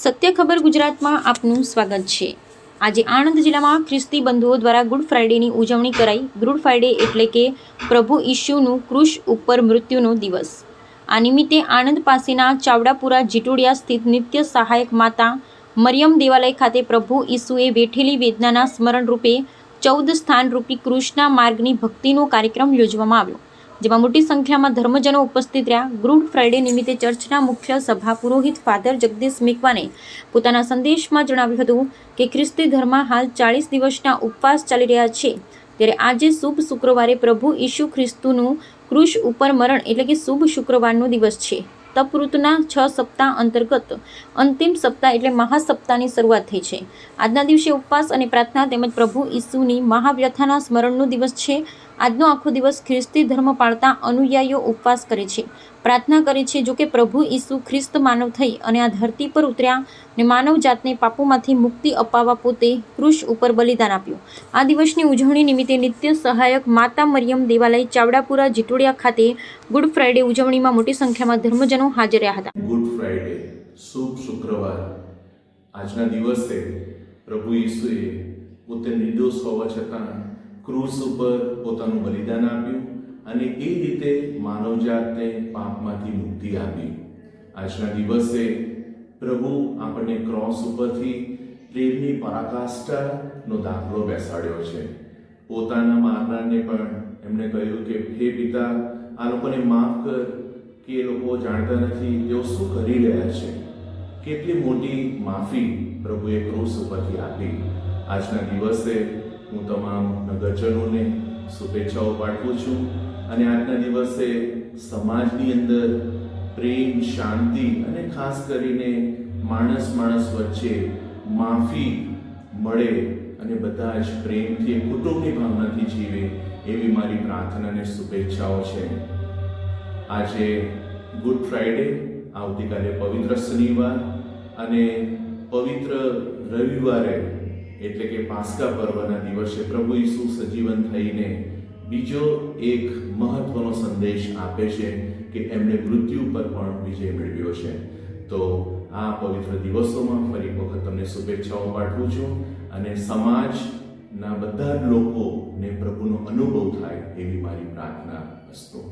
સત્ય ખબર ગુજરાતમાં આપનું સ્વાગત છે। આજે આણંદ જિલ્લામાં ખ્રિસ્તી બંધુઓ દ્વારા ગુડ ફ્રાઇડેની ઉજવણી કરાઈ। ગુડ ફ્રાઇડે એટલે કે પ્રભુ ઈસુનું ક્રૂસ ઉપર મૃત્યુનો દિવસ। આ નિમિત્તે આણંદ પાસેના ચાવડાપુરા જીટોડિયા સ્થિત નિત્ય સહાયક માતા મરિયમ દેવાલય ખાતે પ્રભુ ઈસુએ વેઠેલી વેદનાના સ્મરણ રૂપે 14 સ્થાનરૂપી ક્રૂસના માર્ગની ભક્તિનો કાર્યક્રમ યોજવામાં આવ્યો, જેમાં મોટી સંખ્યામાં ધર્મજનો ઉપસ્થિત રહ્યા। ગુડ ફ્રાઇડે નિમિત્તે ચર્ચના મુખ્ય સભા પુરોહિત ફાધર જગદીશ મેકવાને પોતાના સંદેશમાં જણાવ્યું હતું કે ખ્રિસ્તી ધર્મમાં હાલ 40 દિવસના ઉપવાસ ચાલી રહ્યા છે, ત્યારે આજે શુભ શુક્રવારે પ્રભુ ઈસુ ખ્રિસ્તુનું ક્રૂસ ઉપર મરણ એટલે કે શુભ શુક્રવારનો દિવસ છે। તપઋતુના 6 સપ્તાહ અંતર્ગત અંતિમ સપ્તાહ એટલે મહાસપ્તાહની શરૂઆત થઈ છે। આજના દિવસે ઉપવાસ અને પ્રાર્થના તેમજ પ્રભુ ઈસુની મહાવ્યથાના સ્મરણનો દિવસ છે। આજનો આખો દિવસ ખ્રિસ્તી ધર્મ પાળતા અનુયાયીઓ ઉપવાસ કરે છે, પ્રાર્થના કરે છે। જો કે પ્રભુ ઈસુ ખ્રિસ્ત માનવ થઈ અને આ ધરતી પર ઉતર્યા અને માનવ જાતને પાપોમાંથી મુક્તિ અપાવવા પોતે ક્રૂસ ઉપર બલિદાન આપ્યું। આ દિવસની ઉજવણી નિમિત્તે નિત્ય સહાયક માતા મરિયમ દેવાલય ચાવડાપુરા જીટોડિયા ખાતે ગુડ ફ્રાઇડે ઉજવણીમાં મોટી સંખ્યામાં ધર્મજનો હાજર રહ્યા હતા। ગુડ ફ્રાઇડે શુભ શુક્રવાર આજના દિવસે પ્રભુ ઈસુએ પોતે નિર્દોષ હોવા છતાં ક્રૂસ ઉપર પોતાનું બલિદાન આપ્યું અને એ રીતે માનવજાતને પાપમાંથી મુક્તિ આપી। આજના દિવસે પ્રભુ આપણને ક્રોસ ઉપરથી પ્રેમની પરાકાષ્ઠાનો દાખલો બેસાડ્યો છે। પોતાના મારનારને પણ એમણે કહ્યું કે હે પિતા, આ લોકોને માફ કર કે એ લોકો જાણતા નથી તેઓ શું કરી રહ્યા છે। કેટલી મોટી માફી પ્રભુએ ક્રૂસ ઉપરથી આપી। આજના દિવસે હું તમામ નગરજનોને શુભેચ્છાઓ પાઠવું છું અને આજના દિવસે સમાજની અંદર પ્રેમ, શાંતિ અને ખાસ કરીને માણસ વચ્ચે માફી મળે અને બધા જ પ્રેમથી કુટુંબની ભાવનાથી જીવે એવી મારી પ્રાર્થના અને શુભેચ્છાઓ છે। આજે ગુડ ફ્રાઇડે, આવતીકાલે પવિત્ર શનિવાર અને પવિત્ર રવિવારે એટલે કે પાસ્કા પર્વના દિવસે પ્રભુ ઈસુ સજીવન થઈને બીજો એક મહત્વનો સંદેશ આપે છે કે એમણે મૃત્યુ પર પણ વિજય મેળવ્યો છે। તો આ પવિત્ર દિવસોમાં ફરી વખત તમને શુભેચ્છાઓ પાઠવું છું અને સમાજના બધા જ લોકોને પ્રભુનો અનુભવ થાય એવી મારી પ્રાર્થના અસ્તુ।